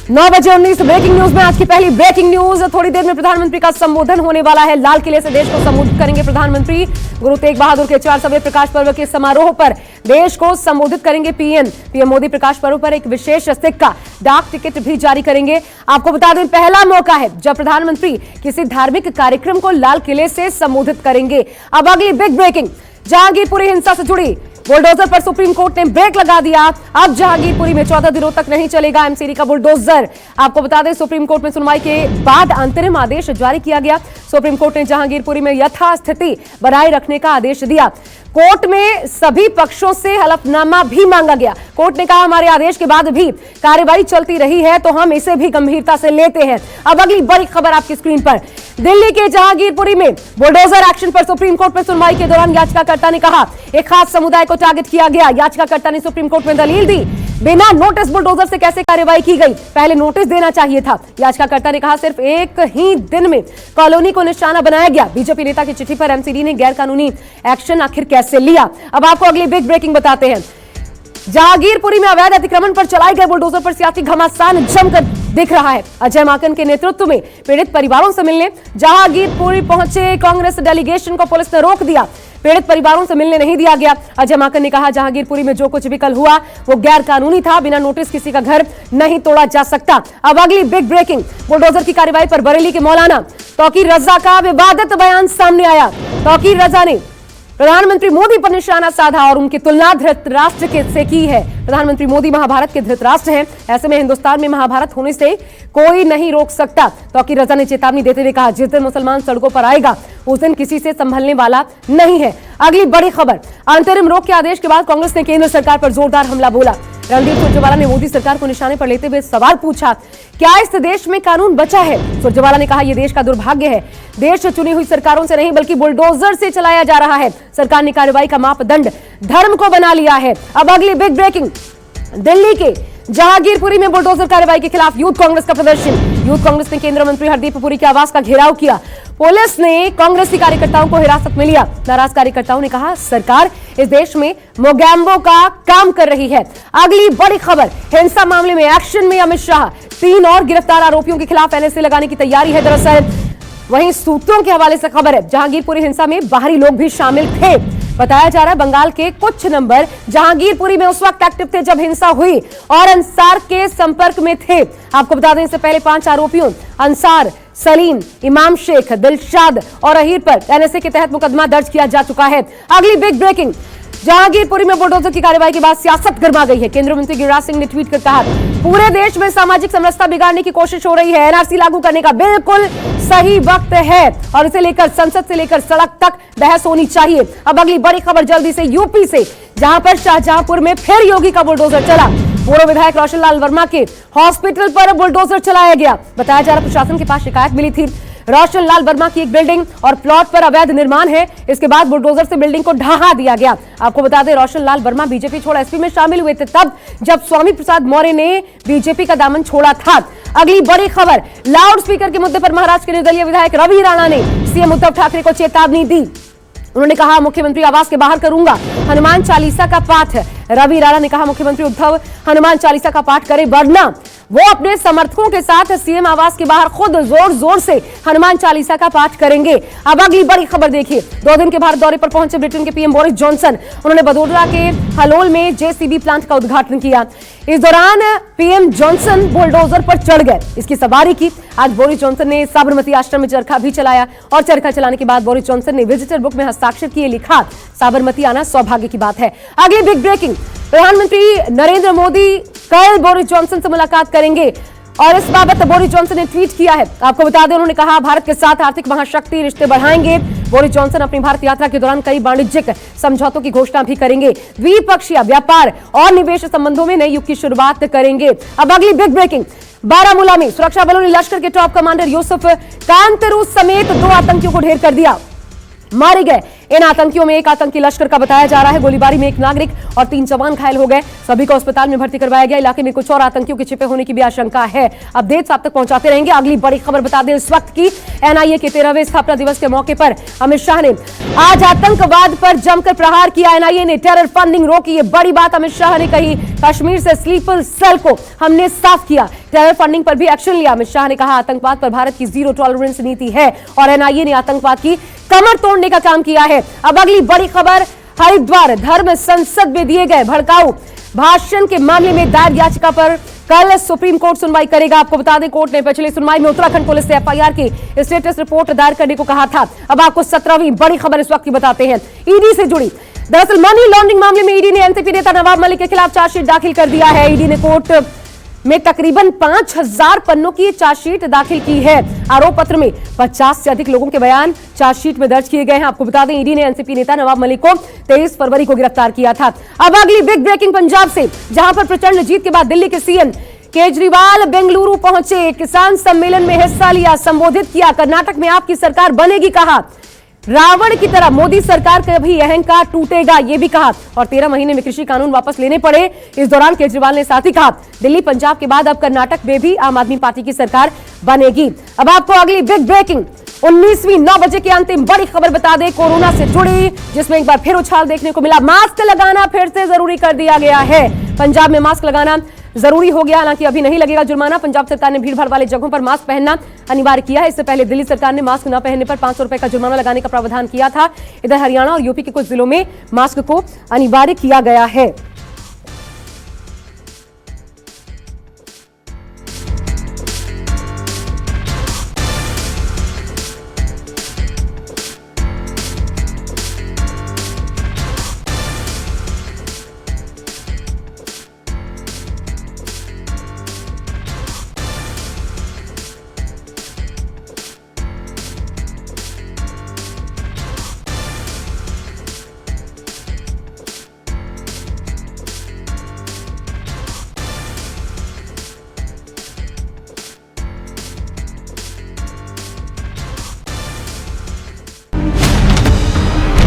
9:19 breaking news में आज की पहली ब्रेकिंग न्यूज। थोड़ी देर में प्रधानमंत्री का संबोधन होने वाला है। लाल किले से देश को संबोधित करेंगे प्रधानमंत्री। गुरु तेग बहादुर के 400वें प्रकाश पर्व के समारोह पर देश को संबोधित करेंगे पीएम मोदी। प्रकाश पर्व पर एक विशेष सिक्का, डाक टिकट भी जारी करेंगे। आपको बता दें, पहला मौका है जब प्रधानमंत्री किसी धार्मिक कार्यक्रम को लाल किले से संबोधित करेंगे। अब अगली बिग ब्रेकिंग, जहांगीरपुरी हिंसा से जुड़ी बुलडोजर पर सुप्रीम कोर्ट ने ब्रेक लगा दिया। अब जहांगीरपुरी में 14 दिनों तक नहीं चलेगा एमसीडी का बुलडोजर। आपको बता दें, सुप्रीम कोर्ट में सुनवाई के बाद अंतरिम आदेश जारी किया गया। सुप्रीम कोर्ट ने जहांगीरपुरी में यथास्थिति बनाए रखने का आदेश दिया। कोर्ट में सभी पक्षों से हलफनामा भी मांगा गया। कोर्ट ने कहा, हमारे आदेश के बाद भी कार्यवाही चलती रही है तो हम इसे भी गंभीरता से लेते हैं। अब अगली बड़ी खबर आपकी स्क्रीन पर। दिल्ली के जहांगीरपुरी में बुलडोजर एक्शन पर सुप्रीम कोर्ट में सुनवाई के दौरान याचिकाकर्ता ने कहा, एक खास समुदाय को टारगेट किया गया। याचिकाकर्ता ने सुप्रीम कोर्ट में दलील दी, बिना नोटिस बुलडोजर से कैसे कार्रवाई की गई, पहले नोटिस देना चाहिए था। याचिकाकर्ता ने कहा, सिर्फ एक ही दिन में कॉलोनी को निशाना बनाया गया। बीजेपी नेता की चिट्ठी पर एमसीडी ने गैर कानूनी एक्शन आखिर कैसे लिया। अब आपको अगली बिग ब्रेकिंग बताते हैं। जहांगीरपुरी में अवैध अतिक्रमण पर चलाए गए बुलडोजर पर सियासी घमासान जमकर दिख रहा है। अजय माकन के नेतृत्व में पीड़ित परिवारों से मिलने जहांगीरपुरी पहुंचे कांग्रेस डेलीगेशन को पुलिस ने रोक दिया। पीड़ित परिवारों से मिलने नहीं दिया गया। अजय माकन ने कहा, जहांगीरपुरी में जो कुछ भी कल हुआ वो गैर कानूनी था, बिना नोटिस किसी का घर नहीं तोड़ा जा सकता। अब अगली बिग ब्रेकिंग, बुलडोजर की कार्रवाई पर बरेली के मौलाना तौकीर रजा का विवादित बयान सामने आया। तौकीर रजा ने प्रधानमंत्री मोदी पर निशाना साधा और उनकी तुलना धृतराष्ट्र से की है। प्रधानमंत्री मोदी महाभारत के धृतराष्ट्र हैं, ऐसे में हिंदुस्तान में महाभारत होने से कोई नहीं रोक सकता। तौकीर रजा ने चेतावनी देते हुए कहा, जिस दिन मुसलमान सड़कों पर आएगा उस दिन किसी से संभलने वाला नहीं है। अगली बड़ी खबर, अंतरिम रोक के आदेश के बाद कांग्रेस ने केंद्र सरकार पर जोरदार हमला बोला। रणदीप सुरजेवाला ने मोदी सरकार को निशाने पर लेते हुए सवाल पूछा, क्या इस देश में कानून बचा है? सुरजेवाला ने कहा, यह देश का दुर्भाग्य है। देश चुनी हुई सरकारों से नहीं बल्कि बुलडोजर से चलाया जा रहा है। सरकार ने कार्रवाई का मापदंड धर्म को बना लिया है। अब अगली बिग ब्रेकिंग, दिल्ली के जहांगीरपुरी में बुलडोजर कार्रवाई के खिलाफ यूथ कांग्रेस का प्रदर्शन। यूथ कांग्रेस ने केंद्रीय मंत्री हरदीप पुरी के आवास का घेराव किया। पुलिस ने कांग्रेसी कार्यकर्ताओं को हिरासत में लिया। नाराज कार्यकर्ताओं ने कहा, सरकार इस देश में मोगैम्बो का काम कर रही है। अगली बड़ी खबर, हिंसा मामले में एक्शन में अमित शाह। 3 और गिरफ्तार आरोपियों के खिलाफ एनएसए लगाने की तैयारी है। दरअसल वहीं सूत्रों के हवाले से खबर है, जहांगीरपुरी हिंसा में बाहरी लोग भी शामिल थे। बताया जा रहा है, बंगाल के कुछ नंबर जहांगीरपुरी में उस वक्त एक्टिव थे जब हिंसा हुई और अंसार के संपर्क में थे। आपको बता दें, इससे पहले 5 आरोपियों अंसार, सलीम, इमाम शेख, दिलशाद और अहीर पर एनएसए के तहत मुकदमा दर्ज किया जा चुका है। अगली बिग ब्रेकिंग, जहांगीरपुरी में बुलडोजर की कार्रवाई के बाद सियासत गर्मा गई है। केंद्रीय मंत्री गिरिराज सिंह ने ट्वीट कर कहा, पूरे देश में सामाजिक समरसता बिगाड़ने की कोशिश हो रही है। एनआरसी लागू करने का बिल्कुल सही वक्त है और इसे लेकर संसद से लेकर सड़क तक बहस होनी चाहिए। अब अगली बड़ी खबर जल्दी से यूपी से, जहां पर शाहजहांपुर में फिर योगी का बुलडोजर चला। पूर्व विधायक रोशन लाल वर्मा के हॉस्पिटल पर बुलडोजर चलाया गया। बताया जा रहा, प्रशासन के पास शिकायत मिली थी, रोशन लाल वर्मा की एक बिल्डिंग और प्लॉट पर अवैध निर्माण है। इसके बाद बुलडोजर से बिल्डिंग को ढहा दिया गया। आपको बता दें, रोशन लाल वर्मा बीजेपी छोड़ एसपी में शामिल हुए थे तब जब स्वामी प्रसाद मौर्य ने बीजेपी का दामन छोड़ा था। अगली बड़ी खबर, लाउड स्पीकर के मुद्दे पर महाराष्ट्र के निर्दलीय विधायक रवि राणा ने सीएम उद्धव ठाकरे को चेतावनी दी। उन्होंने कहा, मुख्यमंत्री आवास के बाहर करूंगा हनुमान चालीसा का पाठ। रवि राणा ने कहा, मुख्यमंत्री उद्धव हनुमान चालीसा का पाठ करे, वरना वो अपने समर्थकों के साथ सीएम आवास के बाहर खुद जोर जोर से हनुमान चालीसा का पाठ करेंगे। अब अगली बड़ी खबर देखिए, 2 दिन के भारत दौरे पर पहुंचे ब्रिटेन के पीएम बोरिस जॉनसन। उन्होंने बदोदरा के हलोल में जेसीबी प्लांट का उद्घाटन किया। इस दौरान पीएम जॉनसन बुलडोजर पर चढ़ गए, इसकी सवारी की। आज बोरिस जॉनसन ने साबरमती आश्रम में चरखा भी चलाया और चरखा चलाने के बाद बोरिस जॉनसन ने विजिटर बुक में हस्ताक्षर किए, लिखा, साबरमती आना सौभाग्य की बात है। अगली बिग ब्रेकिंग, प्रधानमंत्री नरेंद्र मोदी कल बोरिस जॉनसन से मुलाकात करेंगे और इस बाबत बोरिस जॉनसन ने ट्वीट किया है। आपको बता दें, उन्होंने कहा, भारत के साथ आर्थिक महाशक्ति रिश्ते बढ़ाएंगे। बोरिस जॉनसन अपनी भारत यात्रा के दौरान कई वाणिज्यिक समझौतों की घोषणा भी करेंगे। द्विपक्षीय व्यापार और निवेश संबंधों में नए युग की शुरुआत करेंगे। अब अगली बिग ब्रेकिंग, बारामूला में सुरक्षा बलों ने लश्कर के टॉप कमांडर यूसुफ कांतरू समेत 2 आतंकियों को ढेर कर दिया, मारे गए। इन आतंकियों में एक आतंकी लश्कर का बताया जा रहा है। गोलीबारी में एक नागरिक और 3 जवान घायल हो गए। सभी को अस्पताल में भर्ती करवाया गया। इलाके में कुछ और आतंकियों के छिपे होने की भी आशंका है। अपडेट्स आप तक पहुंचाते रहेंगे। अगली बड़ी खबर बता दें इस वक्त की, एनआईए के 13वें स्थापना दिवस के मौके पर अमित शाह ने आज आतंकवाद पर जमकर प्रहार किया। एनआईए ने टेरर फंडिंग रोकी, ये बड़ी बात अमित शाह ने कही। कश्मीर से स्लीपर सेल को हमने साफ किया, टेरर फंडिंग पर भी एक्शन लिया। अमित शाह ने कहा आतंकवाद पर भारत की जीरो टॉलरेंस नीति है और एनआईए ने आतंकवाद की कमर तोड़ने का काम किया है। अब अगली बड़ी खबर, हरिद्वार धर्म संसद में दिए गए भड़काऊ भाषण के मामले में दायर याचिका पर कल सुप्रीम कोर्ट सुनवाई करेगा। आपको बता दें कोर्ट ने पिछली सुनवाई में उत्तराखंड पुलिस से एफआईआर की स्टेटस रिपोर्ट दायर करने को कहा था। अब आपको 17वीं बड़ी खबर इस वक्त की बताते हैं, ईडी से जुड़ी। दरअसल मनी लॉन्ड्रिंग मामले में ईडी ने एनसीपी नेता नवाब मलिक के खिलाफ चार्जशीट दाखिल कर दिया है। ईडी ने कोर्ट में तकरीबन 5000 पन्नों की चार्जशीट दाखिल की है। आरोप पत्र में 50 से अधिक लोगों के बयान चार्जशीट में दर्ज किए गए हैं। आपको बता दें ईडी ने एनसीपी नेता नवाब मलिक को 23 फरवरी को गिरफ्तार किया था। अब अगली बिग ब्रेकिंग पंजाब से, जहां पर प्रचंड जीत के बाद दिल्ली के सीएम केजरीवाल बेंगलुरु पहुंचे, किसान सम्मेलन में हिस्सा लिया, संबोधित किया। कर्नाटक में आपकी सरकार बनेगी, कहा रावण की तरह मोदी सरकार का भी अहंकार टूटेगा, यह भी कहा। और 13 महीने में कृषि कानून वापस लेने पड़े। इस दौरान केजरीवाल ने साथ ही कहा दिल्ली पंजाब के बाद अब कर्नाटक में भी आम आदमी पार्टी की सरकार बनेगी। अब आपको अगली बिग ब्रेकिंग 19वीं 9 बजे की अंतिम बड़ी खबर बता दें, कोरोना से जुड़ी, जिसमें एक बार फिर उछाल देखने को मिला। मास्क लगाना फिर से जरूरी कर दिया गया है। पंजाब में मास्क लगाना जरूरी हो गया, हालांकि अभी नहीं लगेगा जुर्माना। पंजाब सरकार ने भीड़भाड़ वाले जगहों पर मास्क पहनना अनिवार्य किया है। इससे पहले दिल्ली सरकार ने मास्क न पहनने पर 500 रुपए का जुर्माना लगाने का प्रावधान किया था। इधर हरियाणा और यूपी के कुछ जिलों में मास्क को अनिवार्य किया गया है।